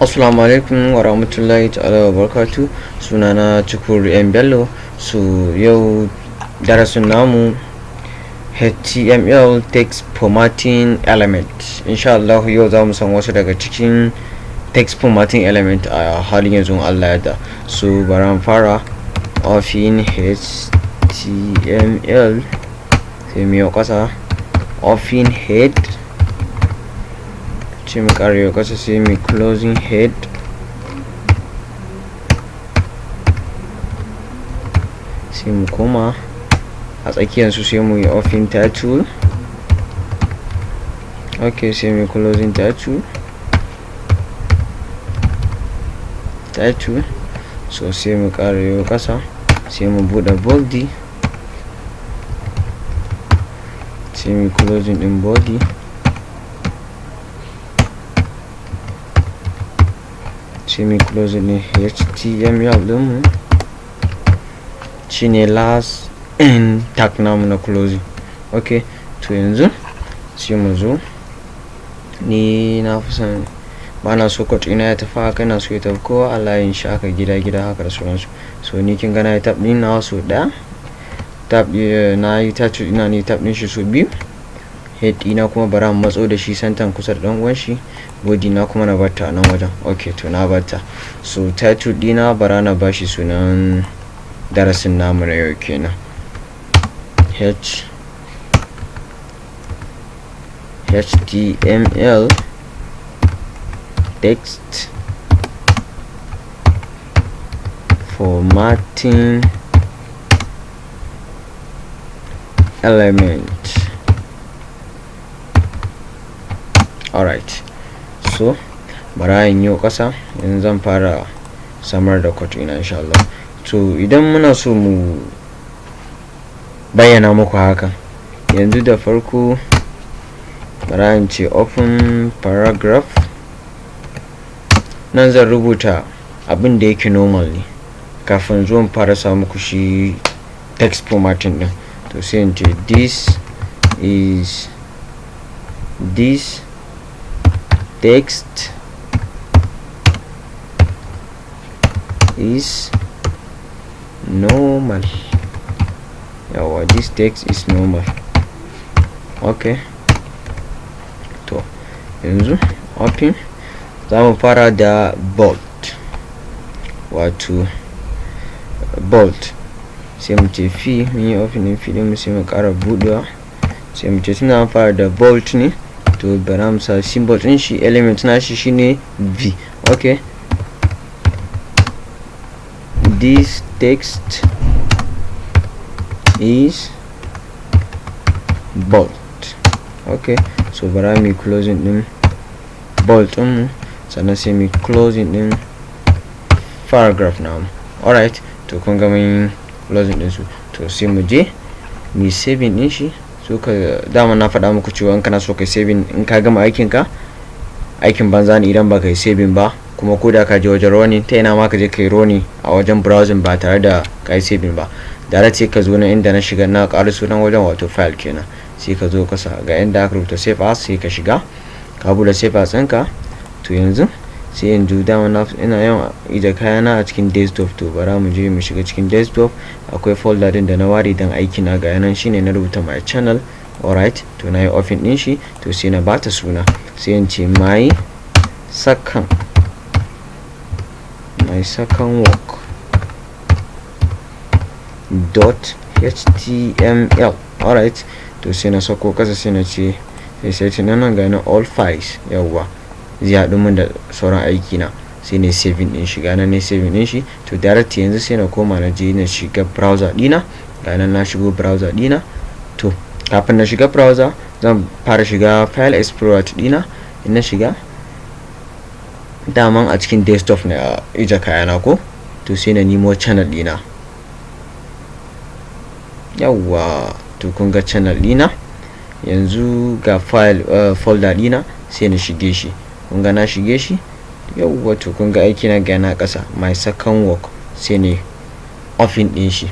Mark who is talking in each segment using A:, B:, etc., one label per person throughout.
A: Assalamu alaikum wa rahmatullahi ta'ala wa barakatu. Sunana Tukur M Bello. So yau darasin namu HTML text formatting element. Insha Allah yau za mu san wasu daga cikin text formatting element a halin yanzu Allah ya da. So bari mu fara offin HTML sai mu yi kasa offin head sai mu kare kasa sai mu closing head sai mu koma a tsakiyar su sai mu yi offin title. Okay, sai mu closing title so sai mu kare kasa sai mu bude body sai mu closing din body sai mu closing din HTML din mu shine last tag namu na closing. Okay, to yanzu sai mu zo ni na fi son bana so code ina ya tafi haka, na so ya tafi kowa a layin shi haka gida haka da sauransu. So ni kin ga na yi tab din na so ɗaya, tab na yi touch ina ni tab din shi so biyu, head ina kuma bara mu matso da shi santan kusa da dan uwan shi, body na kuma na batta nan wajen. Okay, to na batta. So title dina bara na bashi sunan darasin namu na yau kenan, HTML text formatting element. Alright, so bara in yi kasa yanzu zan fara samar da code ina insha Allah. So idan muna so mu bayyana muku haka, yanzu da farko bara in ce open paragraph. Nan zan rubuta abin da yake normal ne kafin zuwan fara sa muku shi text formatting din. To sai in ce this text is normal. Yawa, this text is normal. Okay, to yanzu open za mu fara da bold, wato bold sai mu ce fi, mun yi opening fi din mu sai mu kara budewa sai mu ce tuna fara da bold ne, to bara mu sa symbol din shi, element na shi shine v. Okay, this text is bold. Okay, so bara mu closing din bold din mu sannan sai mu closing din paragraph namu. Alright, to kun ga mun closing din su, to sai mu je mu saving din shi. So ka dama na faɗa muku cewa in kana so kai saving, in ka gama aikin banza ne idan baka yi saving ba, kuma ko da ka je wajen running ta ina ma ka je kai running a wajen browsing ba tare da ka yi saving ba, direct sai ka zo na inda na shiga na ƙara sunan wajen wato file kenan, sai ka zo kasa ga inda aka rubuta save as, sai ka shiga ka bude save as ɗinka. To yanzu sai yanzu dama ina yawan ida kayana a cikin desktop, to bara mu je mu shiga cikin desktop. Akwai folder din da na ware dan aiki na ga yanan shine na rubuta my channel. Alright, to na yi open din shi, to sai na bata suna, sai in ce my second work .html. Alright, to sai na sako kasa sai na ce sai nan ga na all files. Yawwa, zai haɗu mun da sauran aiki na, sai ne saving din shi, ganan ne saving din shi. To direct yanzu sai na koma na je na shiga browser dina, ganan na shigo browser dina. To kafin na shiga browser zan fara shiga file explorer dina. In na shiga daman a cikin desktop na ija kayana ko, to sai na nemo channel dina. Yawwa, to kun ga channel dina yanzu ga file folder dina, sai na shige shi. Kun ga na shige shi. Yawwa, to kun ga aiki na ga na kasa my second work, sai ne open din shi.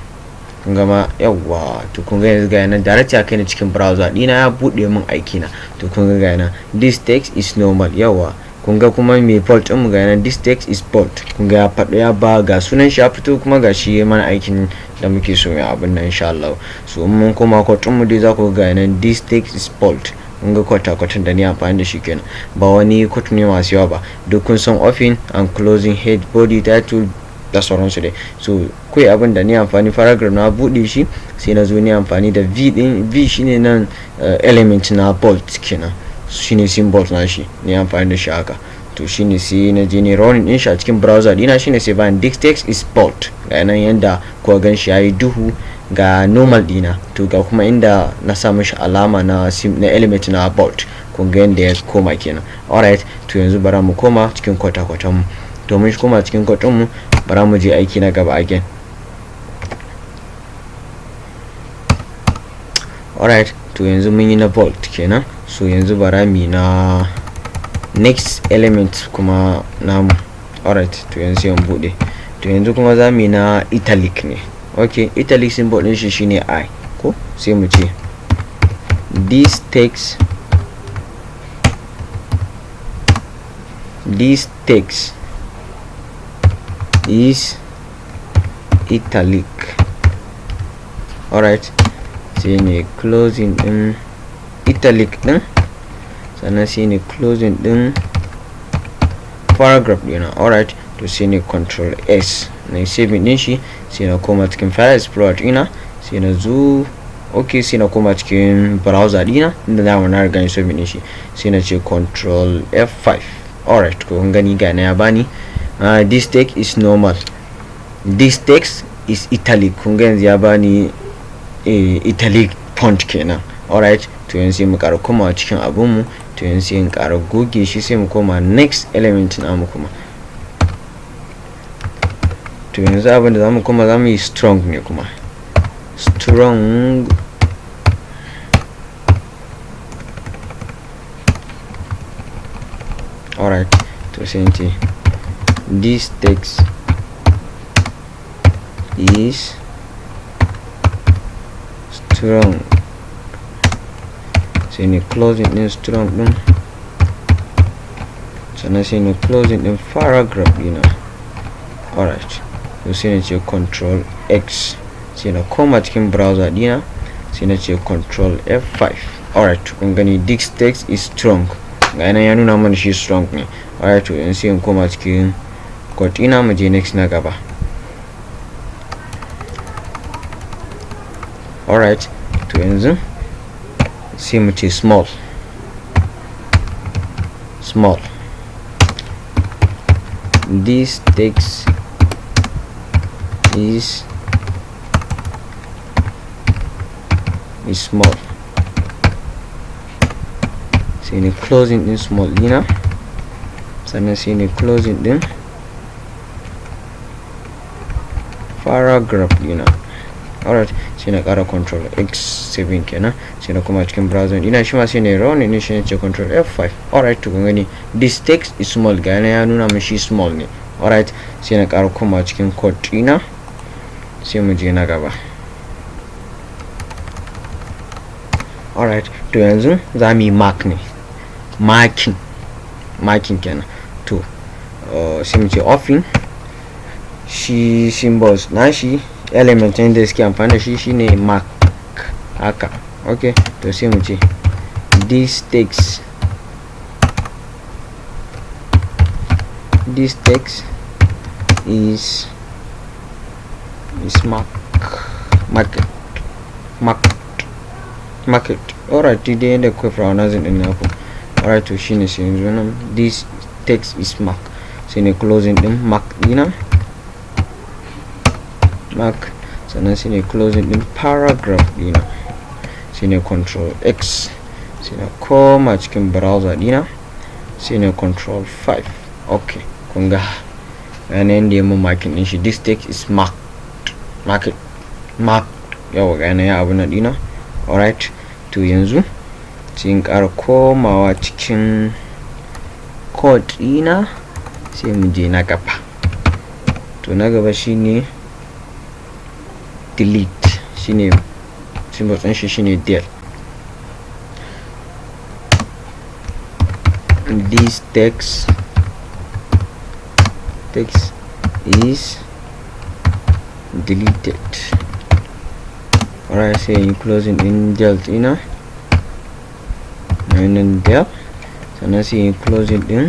A: kun ga ma yawwa to kun ga yanzu ga yana direct ya kai ni cikin browser dina ya bude min aiki na to kun ga yana this text is normal. Yawwa kun ga kuma mai bold din mu ga nan this text is bold, kun ga ya faɗo ya ba ga sunan shi ya fito kuma ga shi mana aikin da muke so mai abin nan insha Allah. So mun koma code din mu dai za ku ga nan this text is bold, kun ga kwata-kwatan da ni amfani da shi kenan, ba wani code ne masu yawa ba, duk kun san open and closing, head, body, title da sauransu dai. So kai abin da ni amfani paragraph na bude shi sai na zo ni amfani da v shine nan element na bold kenan, shine symbol na shi ni amfani da shi haka. To shine sai na je ni running din shi a cikin browser dina, shine sai bayan this text is bold ga nan yanda ko gan shi yayi duhu ga normal dina, to ga kuma inda na sa mishi alama na element na bold, kun ga yanda ya koma kenan. Alright, to yanzu bara mu koma cikin kwata-kwatan mu, to mun koma cikin kwatan mu bara mu je aiki na gaba again. Alright, to yanzu mun yi na bold kenan, so yanzu bara mi na next element kuma namu. Alright, to yanzu sai mu bude, to yanzu kuma za mu yi na italic ne. Okay, italic symbol din shi shine I ko, sai mu ce this text is italic. Alright, sai ne closing din italic din, sannan sai ne closing din paragraph dina. Alright, to sai ne control S na saving din shi, sai na koma cikin file explorer dina, sai na zo okay, sai na koma cikin browser dina inda na riga ni saving din shi, sai na ce control F5. Alright, ko kun gani ga na ya bani this text is normal, this text is italic, kun ga yanzu ya bani italic font kenan. Alright, to yanzu sai mu ƙara komawa cikin abun mu, to yanzu sai in ƙara goge shi, sai mu koma next element na mu kuma. To yanzu abin da zamu koma zamu yi strong ne kuma, strong. Alright, to sai in ce this text is strong, sai ne closing din strong din, sannan sai ne closing din paragraph dina. Alright, to sai na ce control X, sai na koma cikin browser dina, sai na ce control F5. Alright, kun gani this text is strong, ga nan ya nuna mana shi strong ne. Alright, to yanzu sai in koma cikin code dina mu je next na gaba. Alright, to yanzu sai mu ce small, this text is small, sai ne closing din small dina, sannan sai ne closing din paragraph dina. Alright, sai na ƙara control X7 kenan, sai na kuma cikin browser dina shi ma sai ne running ne, shi ne ce control F5. Alright, to kun gani this text is small, ga ya nuna min shi small ne. Alright, sai na ƙara kuma cikin code dina, sai mu je na gaba. Alright, to yanzu za mu yi mark ne, marking kenan. To sai mu ce open, shi symbols na shi element ɗin da suke amfani da shi shine mark haka. Okay, to sai mu ce this text is market. Alright, dai da kai pronouncing din naku. Alright, to shine sai yanzu nan this text is mark, sai ne closing din mark dina, mark, sannan sai ne closing din paragraph dina, sai ne control X, sai na koma cikin browser dina, sai ne control 5. Okay, kun ga yanayin da ya mun marking din shi, this text is mark yawa ga yanayin abu na dina. Alright, to yanzu sai in ƙara komawa cikin code dina, sai mu je na gaba. To na gaba shine delete, shine symbol ɗin shi shine del. This text text is deleted. Alright, sai in closing din del ina nan del, sannan sai in closing din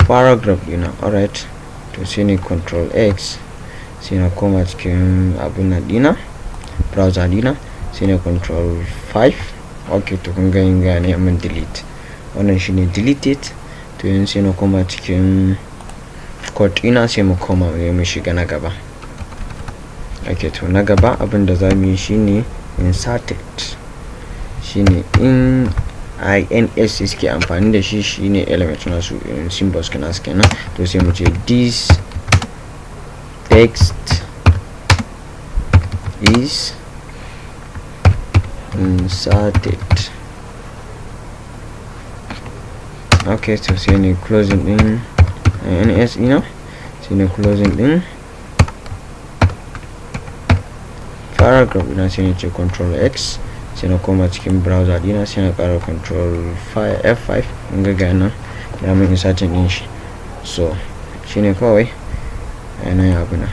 A: paragraph dina. Alright, to sai ne control X, sai na koma cikin abin nan dina, browser dina, sai ne control 5. okay, to kun ga yin gane mun delete, wannan shine deleted. to yanzu sai na koma cikin code ina, sai mu koma mu shiga na gaba. okay, to na gaba abin da zamu yi shine inserted, shine in ins suke amfani da shi, shine element nasu symbols kana kenan. to sai mu ce this text is inserted. okay, to sai ne closing din ins ina, sai ne closing din paragraph ina, sai ne ce control X, sai na koma cikin browser dina, sai na ƙara control F5. in ga nan ya mun inserting din shi. so shine kawai yana abuna.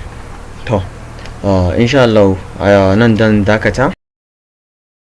A: to insha Allah nan dan dakata,